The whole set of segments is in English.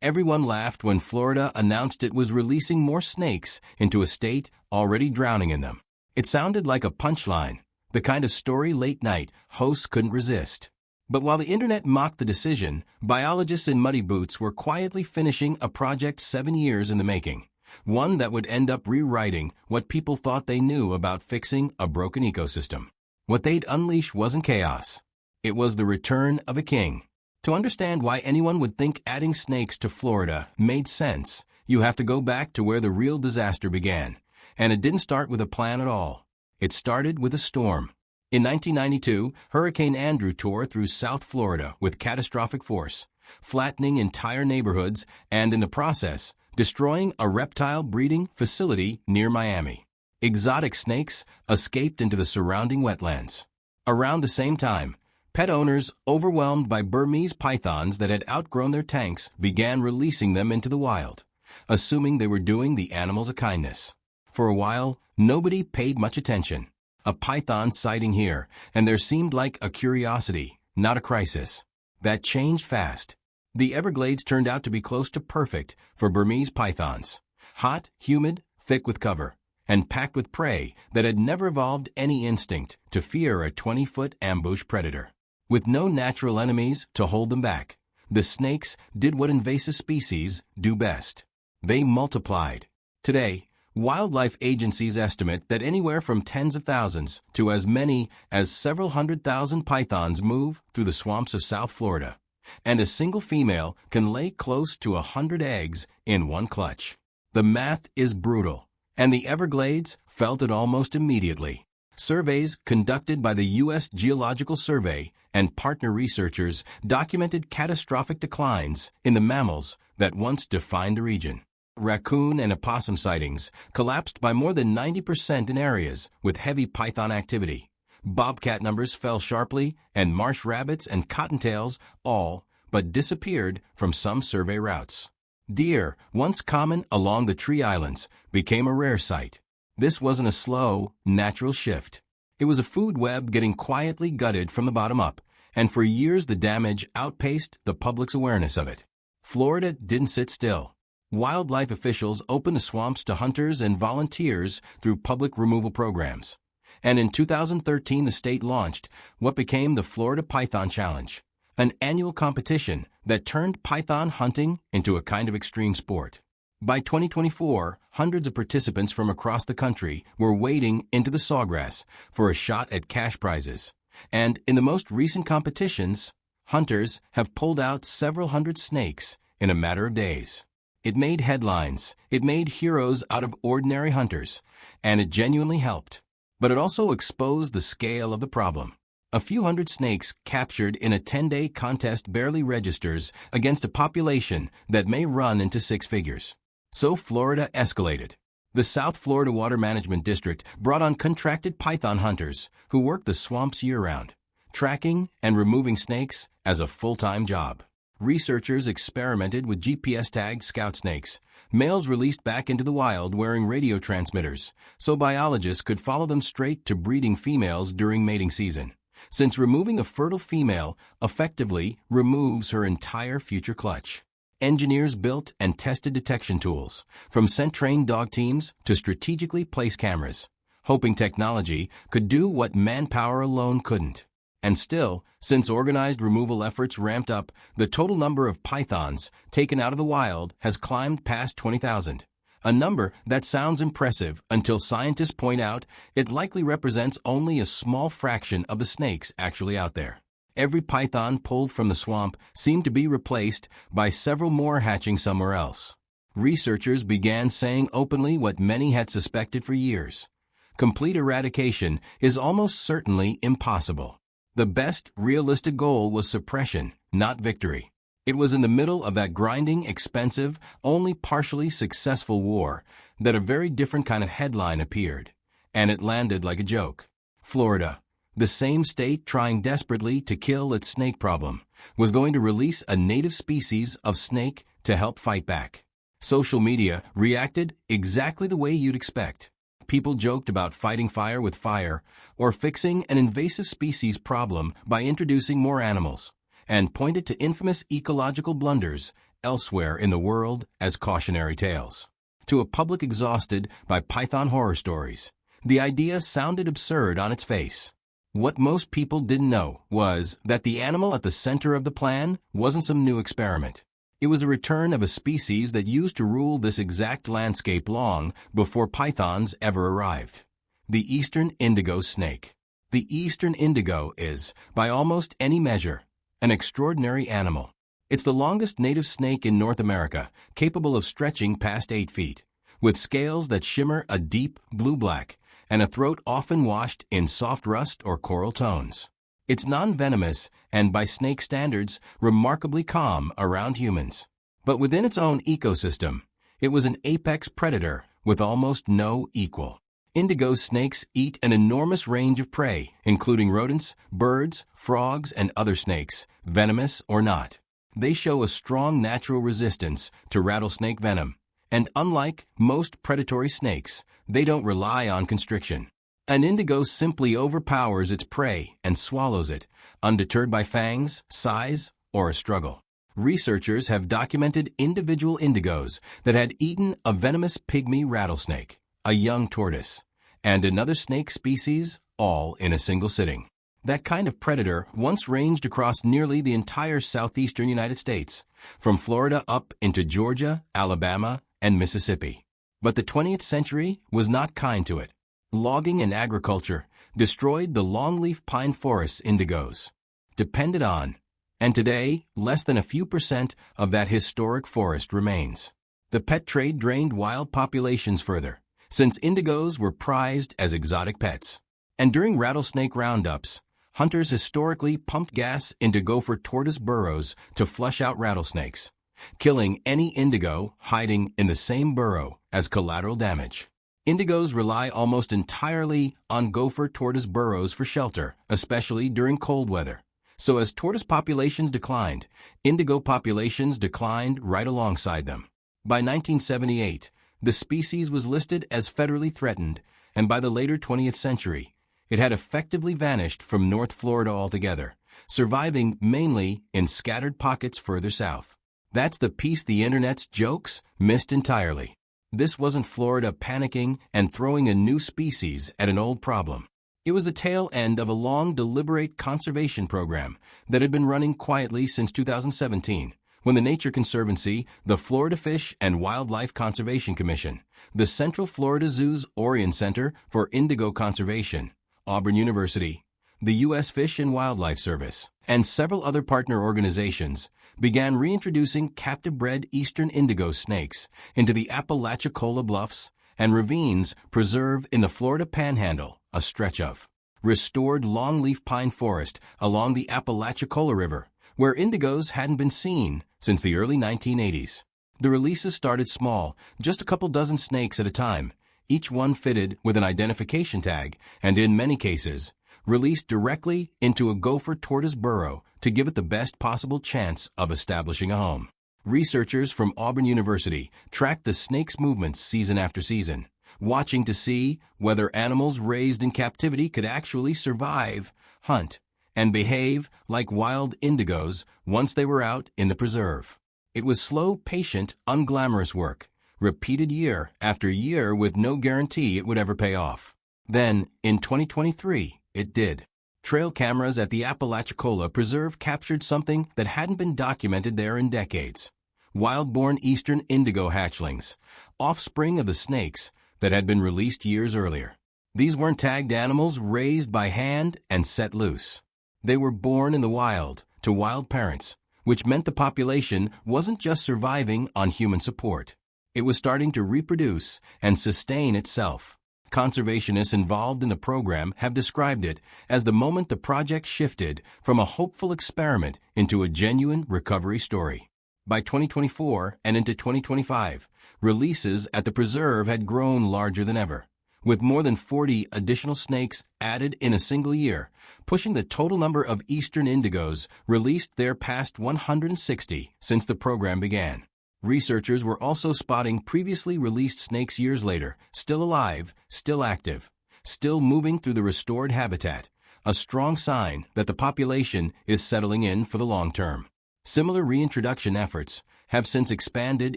Everyone laughed when Florida announced it was releasing more snakes into a state already drowning in them. It sounded like a punchline, the kind of story late night hosts couldn't resist. But while the internet mocked the decision, biologists in muddy boots were quietly finishing a project 7 years in the making, one that would end up rewriting what people thought they knew about fixing a broken ecosystem. What they'd unleash wasn't chaos. It was the return of a king. To understand why anyone would think adding snakes to Florida made sense, you have to go back to where the real disaster began. And it didn't start with a plan at all. It started with a storm. In 1992, Hurricane Andrew tore through South Florida with catastrophic force, flattening entire neighborhoods and, in the process, destroying a reptile breeding facility near Miami. Exotic snakes escaped into the surrounding wetlands. Around the same time, pet owners, overwhelmed by Burmese pythons that had outgrown their tanks, began releasing them into the wild, assuming they were doing the animals a kindness. For a while, nobody paid much attention. A python sighting here, and there seemed like a curiosity, not a crisis. That changed fast. The Everglades turned out to be close to perfect for Burmese pythons. Hot, humid, thick with cover, and packed with prey that had never evolved any instinct to fear a 20-foot ambush predator. With no natural enemies to hold them back, the snakes did what invasive species do best. They multiplied. Today, wildlife agencies estimate that anywhere from tens of thousands to as many as several 100,000 pythons move through the swamps of South Florida, and a single female can lay close to 100 eggs in one clutch. The math is brutal, and the Everglades felt it almost immediately. Surveys conducted by the U.S. Geological Survey and partner researchers documented catastrophic declines in the mammals that once defined the region. Raccoon and opossum sightings collapsed by more than 90% in areas with heavy python activity. Bobcat numbers fell sharply, and marsh rabbits and cottontails all but disappeared from some survey routes. Deer, once common along the tree islands, became a rare sight. This wasn't a slow, natural shift. It was a food web getting quietly gutted from the bottom up, and for years the damage outpaced the public's awareness of it. Florida didn't sit still. Wildlife officials opened the swamps to hunters and volunteers through public removal programs. And in 2013, the state launched what became the Florida Python Challenge, an annual competition that turned python hunting into a kind of extreme sport. By 2024, hundreds of participants from across the country were wading into the sawgrass for a shot at cash prizes. And in the most recent competitions, hunters have pulled out several hundred snakes in a matter of days. It made headlines, it made heroes out of ordinary hunters, and it genuinely helped. But it also exposed the scale of the problem. A few hundred snakes captured in a 10-day contest barely registers against a population that may run into six figures. So Florida escalated. The South Florida Water Management District brought on contracted python hunters who worked the swamps year-round, tracking and removing snakes as a full-time job. Researchers experimented with GPS-tagged scout snakes, males released back into the wild wearing radio transmitters, so biologists could follow them straight to breeding females during mating season, since removing a fertile female effectively removes her entire future clutch. Engineers built and tested detection tools, from scent-trained dog teams to strategically placed cameras, hoping technology could do what manpower alone couldn't. And still, since organized removal efforts ramped up, the total number of pythons taken out of the wild has climbed past 20,000. A number that sounds impressive until scientists point out it likely represents only a small fraction of the snakes actually out there. Every python pulled from the swamp seemed to be replaced by several more hatching somewhere else. Researchers began saying openly what many had suspected for years. Complete eradication is almost certainly impossible. The best realistic goal was suppression, not victory. It was in the middle of that grinding, expensive, only partially successful war that a very different kind of headline appeared, and it landed like a joke. Florida, the same state trying desperately to kill its snake problem, was going to release a native species of snake to help fight back. Social media reacted exactly the way you'd expect. People joked about fighting fire with fire or fixing an invasive species problem by introducing more animals, and pointed to infamous ecological blunders elsewhere in the world as cautionary tales. To a public exhausted by python horror stories, the idea sounded absurd on its face. What most people didn't know was that the animal at the center of the plan wasn't some new experiment. It was a return of a species that used to rule this exact landscape long before pythons ever arrived. The eastern indigo snake. The eastern indigo is, by almost any measure, an extraordinary animal. It's the longest native snake in North America, capable of stretching past 8 feet, with scales that shimmer a deep blue-black and a throat often washed in soft rust or coral tones. It's non-venomous and, by snake standards, remarkably calm around humans. But within its own ecosystem, it was an apex predator with almost no equal. Indigo snakes eat an enormous range of prey, including rodents, birds, frogs, and other snakes, venomous or not. They show a strong natural resistance to rattlesnake venom, and unlike most predatory snakes, they don't rely on constriction. An indigo simply overpowers its prey and swallows it, undeterred by fangs, size, or a struggle. Researchers have documented individual indigos that had eaten a venomous pygmy rattlesnake, a young tortoise, and another snake species, all in a single sitting. That kind of predator once ranged across nearly the entire southeastern United States, from Florida up into Georgia, Alabama, and Mississippi. But the 20th century was not kind to it. Logging and agriculture destroyed the longleaf pine forests indigos depended on, and today less than a few % of that historic forest remains. The pet trade drained wild populations further, since indigos were prized as exotic pets. And during rattlesnake roundups, hunters historically pumped gas into gopher tortoise burrows to flush out rattlesnakes, killing any indigo hiding in the same burrow as collateral damage. Indigos rely almost entirely on gopher tortoise burrows for shelter, especially during cold weather. So as tortoise populations declined, indigo populations declined right alongside them. By 1978, the species was listed as federally threatened, and by the later 20th century, it had effectively vanished from North Florida altogether, surviving mainly in scattered pockets further south. That's the piece the internet's jokes missed entirely. This wasn't Florida panicking and throwing a new species at an old problem. It was the tail end of a long, deliberate conservation program that had been running quietly since 2017, when the Nature Conservancy, the Florida Fish and Wildlife Conservation Commission, the Central Florida Zoo's Orion Center for Indigo Conservation, Auburn University, the U.S. Fish and Wildlife Service, and several other partner organizations began reintroducing captive-bred eastern indigo snakes into the Apalachicola bluffs and ravines preserved in the Florida Panhandle, a stretch of restored longleaf pine forest along the Apalachicola River, where indigos hadn't been seen since the early 1980s. The releases started small, just a couple dozen snakes at a time, each one fitted with an identification tag, and in many cases, released directly into a gopher tortoise burrow to give it the best possible chance of establishing a home. Researchers from Auburn University tracked the snake's movements season after season, watching to see whether animals raised in captivity could actually survive, hunt, and behave like wild indigos once they were out in the preserve. It was slow, patient, unglamorous work, repeated year after year with no guarantee it would ever pay off. Then, in 2023, it did. Trail cameras at the Apalachicola Preserve captured something that hadn't been documented there in decades. Wild-born eastern indigo hatchlings, offspring of the snakes that had been released years earlier. These weren't tagged animals raised by hand and set loose. They were born in the wild to wild parents, which meant the population wasn't just surviving on human support. It was starting to reproduce and sustain itself. Conservationists involved in the program have described it as the moment the project shifted from a hopeful experiment into a genuine recovery story. By 2024 and into 2025, releases at the preserve had grown larger than ever, with more than 40 additional snakes added in a single year, pushing the total number of eastern indigos released there past 160 since the program began. Researchers were also spotting previously released snakes years later, still alive, still active, still moving through the restored habitat, a strong sign that the population is settling in for the long term. Similar reintroduction efforts have since expanded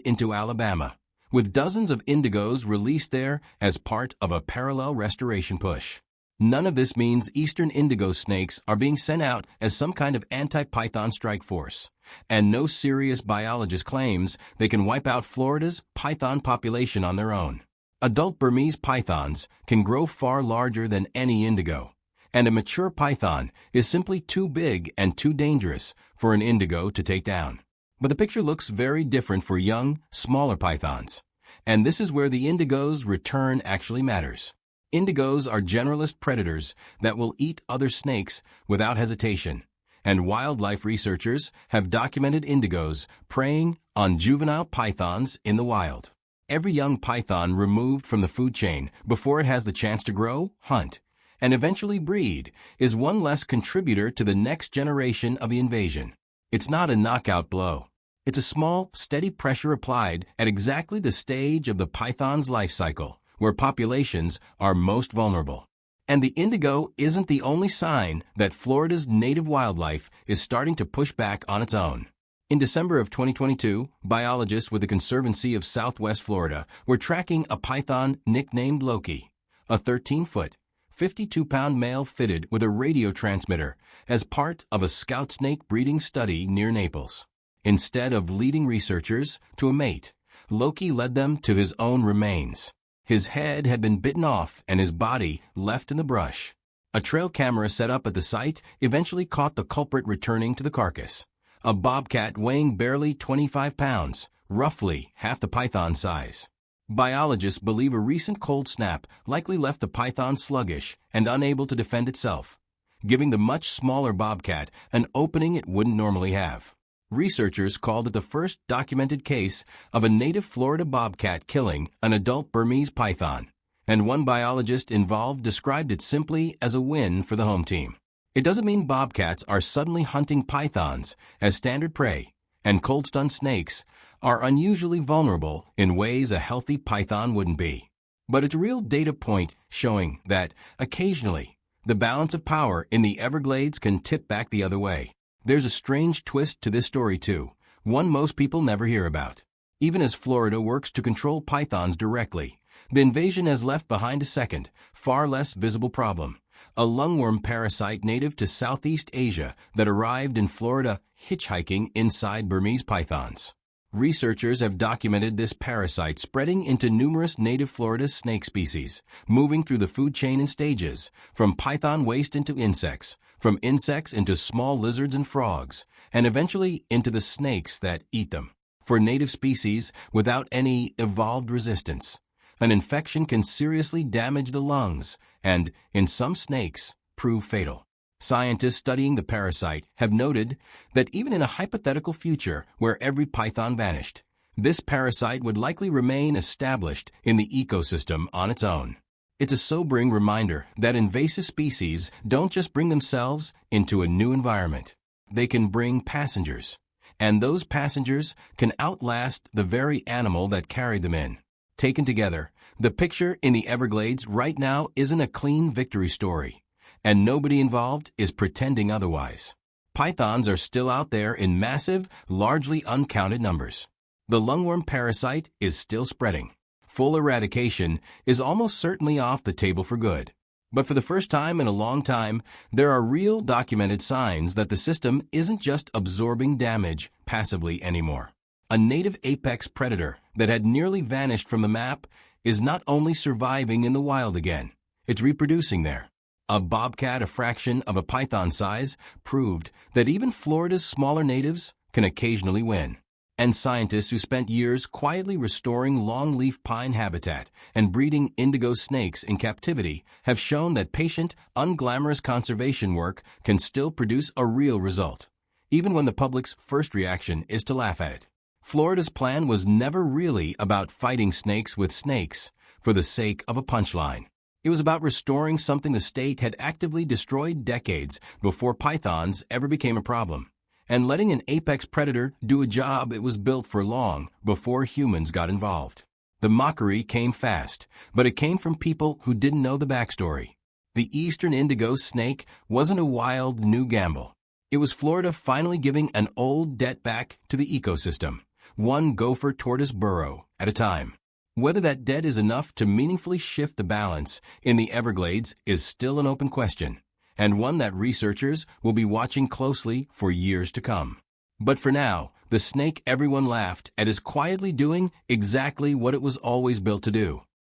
into Alabama, with dozens of indigos released there as part of a parallel restoration push. None of this means eastern indigo snakes are being sent out as some kind of anti-python strike force, and no serious biologist claims they can wipe out Florida's python population on their own. Adult Burmese pythons can grow far larger than any indigo, and a mature python is simply too big and too dangerous for an indigo to take down. But the picture looks very different for young, smaller pythons, and this is where the indigo's return actually matters. Indigos are generalist predators that will eat other snakes without hesitation, and wildlife researchers have documented indigos preying on juvenile pythons in the wild. Every young python removed from the food chain before it has the chance to grow, hunt, and eventually breed is one less contributor to the next generation of the invasion. It's not a knockout blow. It's a small, steady pressure applied at exactly the stage of the python's life cycle where populations are most vulnerable. And the indigo isn't the only sign that Florida's native wildlife is starting to push back on its own. In December of 2022, biologists with the Conservancy of Southwest Florida were tracking a python nicknamed Loki, a 13-foot, 52-pound male fitted with a radio transmitter as part of a scout snake breeding study near Naples. Instead of leading researchers to a mate, Loki led them to his own remains. His head had been bitten off and his body left in the brush. A trail camera set up at the site eventually caught the culprit returning to the carcass, a bobcat weighing barely 25 pounds, roughly half the python size. Biologists believe a recent cold snap likely left the python sluggish and unable to defend itself, giving the much smaller bobcat an opening it wouldn't normally have. Researchers called it the first documented case of a native Florida bobcat killing an adult Burmese python, and one biologist involved described it simply as a win for the home team. It doesn't mean bobcats are suddenly hunting pythons as standard prey, and cold-stunned snakes are unusually vulnerable in ways a healthy python wouldn't be. But it's a real data point showing that, occasionally, the balance of power in the Everglades can tip back the other way. There's a strange twist to this story too, one most people never hear about. Even as Florida works to control pythons directly, the invasion has left behind a second, far less visible problem, a lungworm parasite native to Southeast Asia that arrived in Florida hitchhiking inside Burmese pythons. Researchers have documented this parasite spreading into numerous native Florida snake species, moving through the food chain in stages, from python waste into insects, from insects into small lizards and frogs, and eventually into the snakes that eat them. For native species without any evolved resistance, an infection can seriously damage the lungs and, in some snakes, prove fatal. Scientists studying the parasite have noted that even in a hypothetical future where every python vanished, this parasite would likely remain established in the ecosystem on its own. It's a sobering reminder that invasive species don't just bring themselves into a new environment. They can bring passengers, and those passengers can outlast the very animal that carried them in. Taken together, the picture in the Everglades right now isn't a clean victory story, and nobody involved is pretending otherwise. Pythons are still out there in massive, largely uncounted numbers. The lungworm parasite is still spreading. Full eradication is almost certainly off the table for good. But for the first time in a long time, there are real documented signs that the system isn't just absorbing damage passively anymore. A native apex predator that had nearly vanished from the map is not only surviving in the wild again, it's reproducing there. A bobcat a fraction of a python size proved that even Florida's smaller natives can occasionally win. And scientists who spent years quietly restoring longleaf pine habitat and breeding indigo snakes in captivity have shown that patient, unglamorous conservation work can still produce a real result, even when the public's first reaction is to laugh at it. Florida's plan was never really about fighting snakes with snakes for the sake of a punchline. It was about restoring something the state had actively destroyed decades before pythons ever became a problem, and letting an apex predator do a job it was built for long before humans got involved. The mockery came fast, but it came from people who didn't know the backstory. The eastern indigo snake wasn't a wild new gamble. It was Florida finally giving an old debt back to the ecosystem, one gopher tortoise burrow at a time. Whether that debt is enough to meaningfully shift the balance in the Everglades is still an open question, and one that researchers will be watching closely for years to come. But for now, the snake everyone laughed at is quietly doing exactly what it was always built to do.